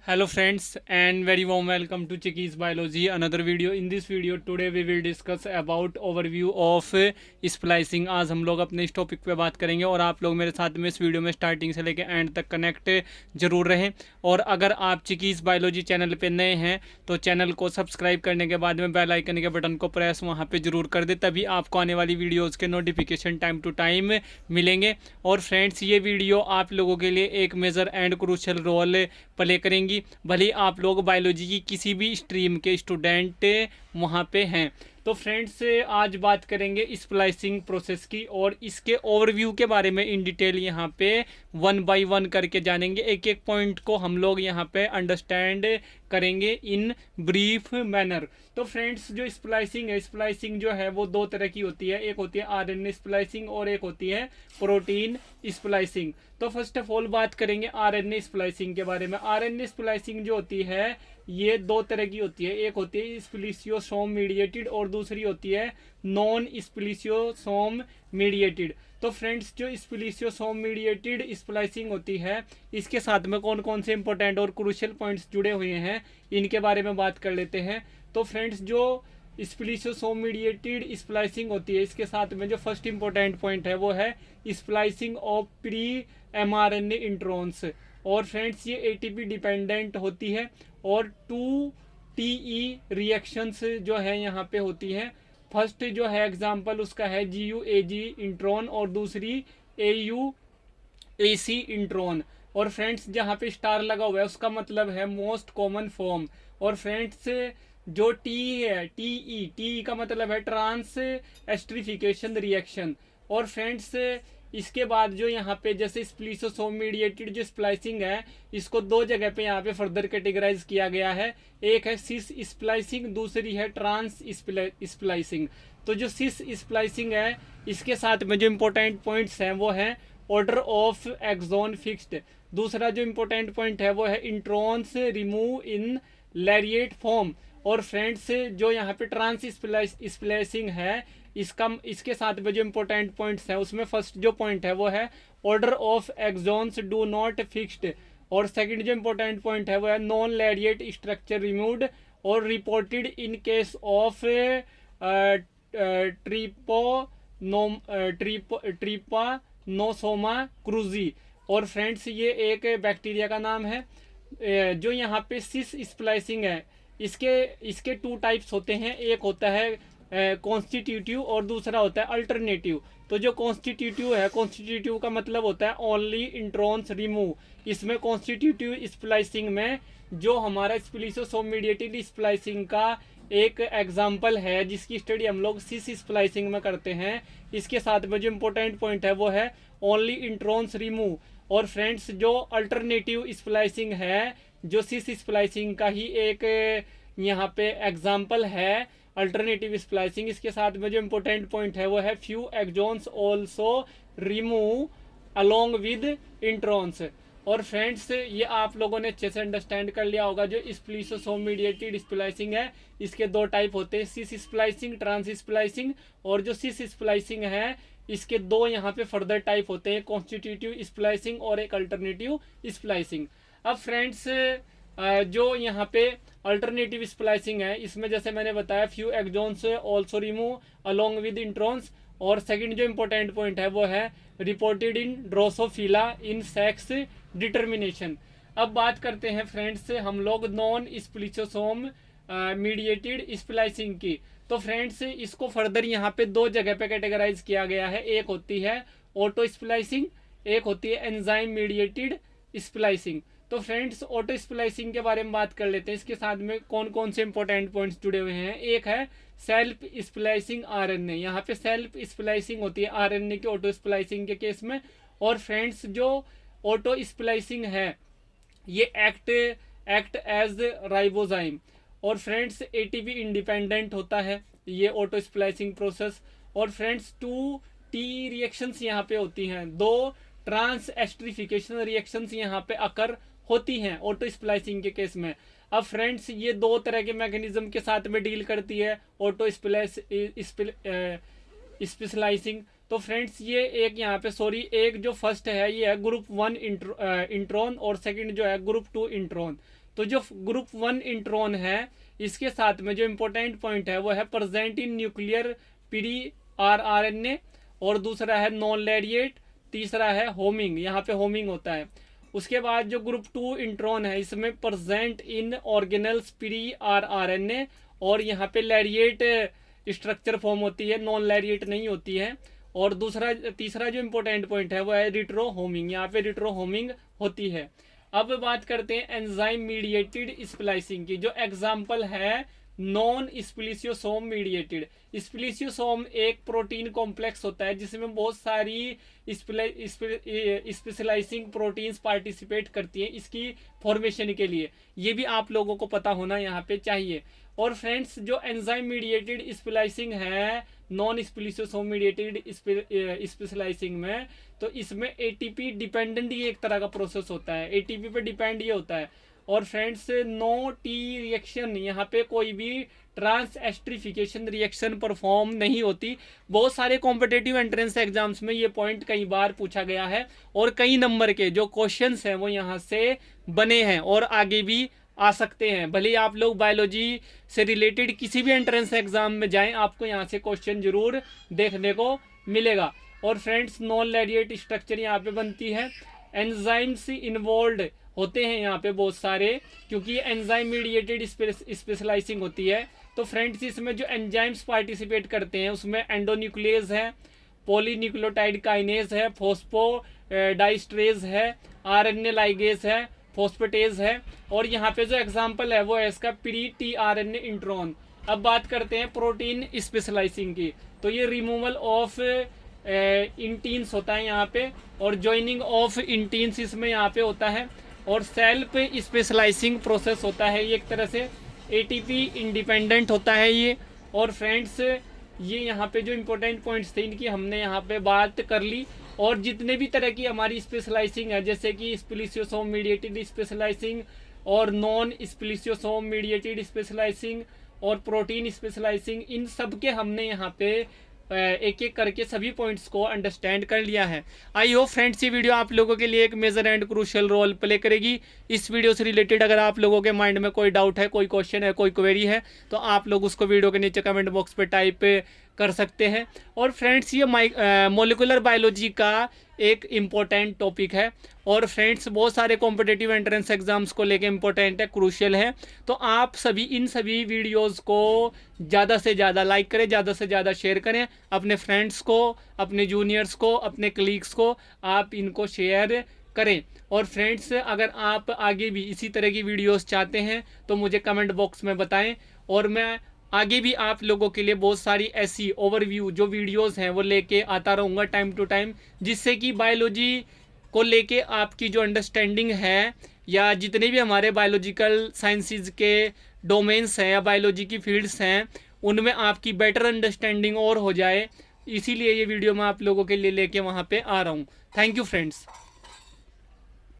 Hello friends and very warm welcome to Chickies Biology, another video. In this video today we will discuss about overview of splicing. आज हम लोग अपने इस topic पे बात करेंगे और आप लोग मेरे साथ में इस वीडियो में स्टार्टिंग से लेकर एंड तक कनेक्ट जरूर रहें। और अगर आप चिकीज़ बायोलॉजी चैनल पे नए हैं तो चैनल को सब्सक्राइब करने के बाद में बेल आइकन के बटन को प्रेस वहाँ पे जरूर कर दे, तभी आपको आने वाली वीडियोज़ के नोटिफिकेशन टाइम टू टाइम मिलेंगे। और फ्रेंड्स ये वीडियो आप लोगों के लिए एक major and crucial role play करेंगी, भले आप लोग बायोलॉजी की किसी भी स्ट्रीम के स्टूडेंट वहाँ पे हैं। तो फ्रेंड्स आज बात करेंगे स्प्लाइसिंग प्रोसेस की और इसके ओवरव्यू के बारे में इन डिटेल यहाँ पे वन बाय वन करके जानेंगे। एक एक पॉइंट को हम लोग यहाँ पे अंडरस्टैंड करेंगे इन ब्रीफ मैनर। तो फ्रेंड्स जो स्प्लाइसिंग है, स्प्लाइसिंग जो है वो दो तरह की होती है, एक होती है आरएनए स्प्लाइसिंग और एक होती है प्रोटीन स्प्लाइसिंग। तो फर्स्ट ऑफ ऑल बात करेंगे आरएनए स्प्लाइसिंग के बारे में। आरएनए स्प्लाइसिंग जो होती है ये दो तरह की होती है, एक होती है स्प्लिसियोसोम मीडिएटेड और दूसरी होती है नॉन स्प्लिसियोसोम मीडिएटेड। तो फ्रेंड्स जो स्प्लिसियोसोम मीडिएटेड स्प्लाइसिंग होती है इसके साथ में कौन कौन से इंपॉर्टेंट और क्रूशियल पॉइंट्स जुड़े हुए हैं इनके बारे में बात कर लेते हैं। तो फ्रेंड्स जो स्प्लिसियोसोम मीडिएटेड स्प्लाइसिंग होती है इसके साथ में जो फर्स्ट इंपॉर्टेंट पॉइंट है वो है splicing of pre mRNA introns. और फ्रेंड्स ये एटीपी डिपेंडेंट होती है और 2TE रिएक्शंस जो है यहाँ पे होती हैं। फर्स्ट जो है एग्जांपल उसका है GUAG इंट्रॉन और दूसरी AUAC इंट्रॉन। और फ्रेंड्स जहाँ पे स्टार लगा हुआ है उसका मतलब है मोस्ट कॉमन फॉर्म। और फ्रेंड्स जो टी है टी का मतलब है ट्रांस एस्ट्रिफिकेशन रिएक्शन। और फ्रेंड्स इसके बाद जो यहाँ पे जैसे स्प्लिसोसोम मीडिएटेड जो स्प्लाइसिंग है इसको दो जगह पे यहाँ पे फर्दर कैटेगराइज किया गया है, एक है सिस स्प्लाइसिंग, दूसरी है ट्रांस स्प्लाइसिंग। तो जो सिस स्प्लाइसिंग है इसके साथ में जो इम्पोर्टेंट पॉइंट्स हैं वो है ऑर्डर ऑफ एक्सोन फिक्स्ड। दूसरा जो इम्पोर्टेंट पॉइंट है वो है इंट्रॉन्स रिमूव इन लैरिएट फॉर्म। और फ्रेंड्स जो यहाँ पे ट्रांस स्प्लाइसिंग है इसके साथ में जो इम्पोर्टेंट पॉइंट्स हैं उसमें फर्स्ट जो पॉइंट है वो है order of exons do not fixed. और सेकंड जो इम्पोर्टेंट पॉइंट है वो है नॉन लैरिएट स्ट्रक्चर रिमूव्ड और reported in case of ट्रिपानोसोमा cruzi. और फ्रेंड्स ये एक बैक्टीरिया का नाम है। जो यहाँ पे सिस स्प्लाइसिंग है इसके इसके टू टाइप्स होते हैं, एक होता है कॉन्स्टिट्यूटिव और दूसरा होता है अल्टरनेटिव। तो जो कॉन्स्टिट्यूटिव है, कॉन्स्टिट्यूटिव का मतलब होता है ओनली इंट्रॉन्स रिमूव। इसमें कॉन्स्टिट्यूटिव स्प्लाइसिंग में जो हमारा स्प्लिसोसोम मीडिएटेड स्प्लाइसिंग का एक एग्जाम्पल है जिसकी स्टडी हम लोग सिस स्प्लाइसिंग में करते हैं, इसके साथ में जो इम्पोर्टेंट पॉइंट है वो है ओनली इंट्रॉन्स रिमूव। और फ्रेंड्स जो अल्टरनेटिव स्प्लाइसिंग है जो सिस स्प्लाइसिंग का ही एक यहाँ पे एग्जाम्पल है अल्टरनेटिव स्प्लाइसिंग, इसके साथ में जो इम्पोर्टेंट पॉइंट है वो है few exons also remove along with introns. और फ्रेंड्स ये आप लोगों ने अच्छे से अंडरस्टैंड कर लिया होगा जो स्प्लिसोसोम मीडिएटेड स्प्लाइसिंग है इसके दो टाइप होते हैं, सिस स्प्लाइसिंग, ट्रांस स्प्लाइसिंग। और जो सिस स्प्लाइसिंग है इसके दो यहाँ पे फर्दर टाइप होते हैं, कॉन्स्टिट्यूटिव स्प्लाइसिंग और एक अल्टरनेटिव स्प्लाइसिंग। अब फ्रेंड्स जो यहाँ पे अल्टरनेटिव स्प्लाइसिंग है इसमें जैसे मैंने बताया few exons also remove along with introns. और सेकंड जो इम्पोर्टेंट पॉइंट है वो है reported in Drosophila in sex determination. अब बात करते हैं फ्रेंड्स हम लोग नॉन स्प्लिसोसोम मीडिएटेड स्प्लाइसिंग की। तो फ्रेंड्स इसको फर्दर यहाँ पे दो जगह पे कैटेगराइज किया गया है, एक होती है ऑटो स्प्लाइसिंग, एक होती है एंजाइम मीडिएटेड स्प्लाइसिंग। तो फ्रेंड्स ऑटो स्प्लाइसिंग के बारे में बात कर लेते हैं, इसके साथ में कौन कौन से इंपॉर्टेंट पॉइंट्स जुड़े हुए हैं। एक है सेल्फ स्प्लाइसिंग आरएनए, यहाँ पे सेल्फ स्प्लाइसिंग होती है आरएनए के ऑटो स्प्लाइसिंग के केस में। और फ्रेंड्स जो ऑटो स्प्लाइसिंग है ये एक्ट एज राइबोजाइम। और फ्रेंड्स एटीपी इंडिपेंडेंट होता है ये ऑटो स्प्लाइसिंग प्रोसेस। और फ्रेंड्स 2T रिएक्शंस यहाँ पे होती हैं, दो ट्रांस एस्ट्रिफिकेशन रिएक्शंस यहाँ पे अकर होती हैं ऑटो स्प्लाइसिंग के केस में। अब फ्रेंड्स ये दो तरह के मैकेनिज्म के साथ में डील करती है ऑटो स्पेशलाइजिंग। तो फ्रेंड्स ये एक यहाँ पे एक जो फर्स्ट है ये है ग्रुप 1 इंट्रॉन और सेकंड जो है ग्रुप 2 इंट्रॉन। तो जो ग्रुप 1 इंट्रॉन है इसके साथ में जो इम्पोर्टेंट पॉइंट है वो है प्रेजेंट इन न्यूक्लियर pdRRNA, और दूसरा है नॉन लैरिएट, तीसरा है होमिंग, यहाँ पे होमिंग होता है। उसके बाद जो ग्रुप 2 इंट्रॉन है इसमें प्रेजेंट इन ऑर्गेनल्स pdRRNA, और यहाँ पे लैरिएट स्ट्रक्चर फॉर्म होती है, नॉन लैरिएट नहीं होती है। और तीसरा जो इम्पोर्टेंट पॉइंट है वो है रिट्रो होमिंग, यहाँ पे रिट्रो होमिंग होती है। अब बात करते हैं एंजाइम मीडिएटेड स्प्लाइसिंग की, जो एग्जाम्पल है नॉन स्प्लिसियोसोम मीडिएटेड। स्प्लिसियोसोम एक प्रोटीन कॉम्प्लेक्स होता है जिसमें बहुत सारी स्पेशलाइजिंग प्रोटीन्स पार्टिसिपेट करती हैं इसकी फॉर्मेशन के लिए, ये भी आप लोगों को पता होना यहाँ पे चाहिए। और फ्रेंड्स जो एंजाइम मीडिएटेड स्प्लाइसिंग है नॉन स्प्लिसियोसोम मीडिएटेड स्पेशलाइजिंग में, तो इसमें एटीपी डिपेंडेंट ये एक तरह का प्रोसेस होता है, एटीपी पे डिपेंड ये होता है। और फ्रेंड्स नो टी रिएक्शन, यहाँ पे कोई भी ट्रांस एस्ट्रिफिकेशन रिएक्शन परफॉर्म नहीं होती। बहुत सारे कॉम्पिटेटिव एंट्रेंस एग्जाम्स में ये पॉइंट कई बार पूछा गया है और कई नंबर के जो क्वेश्चंस हैं वो यहाँ से बने हैं और आगे भी आ सकते हैं। भले ही आप लोग बायोलॉजी से रिलेटेड किसी भी एंट्रेंस एग्जाम में जाएं, आपको यहाँ से क्वेश्चन जरूर देखने को मिलेगा। और फ्रेंड्स नॉन लैरिएट स्ट्रक्चर यहाँ पे बनती है। एंजाइम्स इन्वॉल्व होते हैं यहाँ पे बहुत सारे, क्योंकि एंजाइम मीडिएटेड स्पेशलाइजिंग होती है। तो फ्रेंड्स इसमें जो एंजाइम्स पार्टिसिपेट करते हैं उसमें एंडोन्यूक्लियस है, पॉलीन्यूक्लियोटाइड काइनेज है, फोस्फोडाइस्ट्रेज है, आरएनए लाइगेज है, फोस्फेटेज है, और यहाँ पे जो एग्जांपल है वो है इसका pdRNA इंट्रॉन। अब बात करते हैं प्रोटीन स्पेशलाइजिंग की, तो ये रिमूवल ऑफ इंटीन्स होता है यहाँ पे, और ज्वाइनिंग ऑफ इंटीन्स इसमें यहाँ पे होता है, और सेल्फ स्पेशलाइजिंग प्रोसेस होता है ये एक तरह से, एटीपी इंडिपेंडेंट होता है ये। और फ्रेंड्स ये यहाँ पे जो इम्पोर्टेंट पॉइंट्स थे इनकी हमने यहाँ पे बात कर ली। और जितने भी तरह की हमारी स्पेशलाइजिंग है, जैसे कि स्प्लिसियोसोम मीडिएटेड स्पेशलाइजिंग और नॉन स्प्लिसियोसोम मीडिएटेड स्पेशलाइजिंग और प्रोटीन स्पेशलाइजिंग, इन सब के हमने यहाँ पे एक एक करके सभी पॉइंट्स को अंडरस्टैंड कर लिया है। आई होप फ्रेंड्स ये वीडियो आप लोगों के लिए एक major and crucial role play करेगी। इस वीडियो से रिलेटेड अगर आप लोगों के माइंड में कोई डाउट है, कोई क्वेश्चन है, कोई क्वेरी है, तो आप लोग उसको वीडियो के नीचे कमेंट बॉक्स पे टाइप कर सकते हैं। और फ्रेंड्स ये मॉलिक्यूलर बायोलॉजी का एक इम्पोर्टेंट टॉपिक है, और फ्रेंड्स बहुत सारे कॉम्पिटिटिव एंट्रेंस एग्जाम्स को लेके इम्पोर्टेंट है, क्रूशियल है। तो आप सभी इन सभी वीडियोस को ज़्यादा से ज़्यादा लाइक करें, ज़्यादा से ज़्यादा शेयर करें, अपने फ्रेंड्स को, अपने जूनियर्स को, अपने कलीग्स को आप इनको शेयर करें। और फ्रेंड्स अगर आप आगे भी इसी तरह की वीडियोस चाहते हैं तो मुझे कमेंट बॉक्स में बताएं, और मैं आगे भी आप लोगों के लिए बहुत सारी ऐसी ओवरव्यू जो वीडियोस हैं वो लेके आता रहूँगा टाइम टू टाइम, जिससे कि बायोलॉजी को लेके आपकी जो अंडरस्टैंडिंग है या जितने भी हमारे बायोलॉजिकल साइंसेज के डोमेन्स हैं या बायोलॉजी की फील्ड्स हैं उनमें आपकी बेटर अंडरस्टैंडिंग और हो जाए, इसीलिए ये वीडियो मैं आप लोगों के लिए लेके वहाँ पे आ रहा हूँ। Thank you friends.